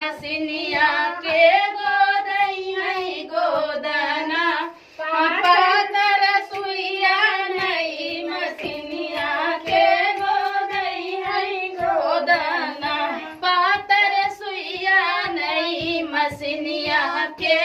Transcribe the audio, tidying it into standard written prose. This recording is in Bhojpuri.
मसिनिया के गोदई है गोदना पातर सुइया नहीं मसिनिया के गोदई है गोदना पातर सुइया नहीं मसिनिया के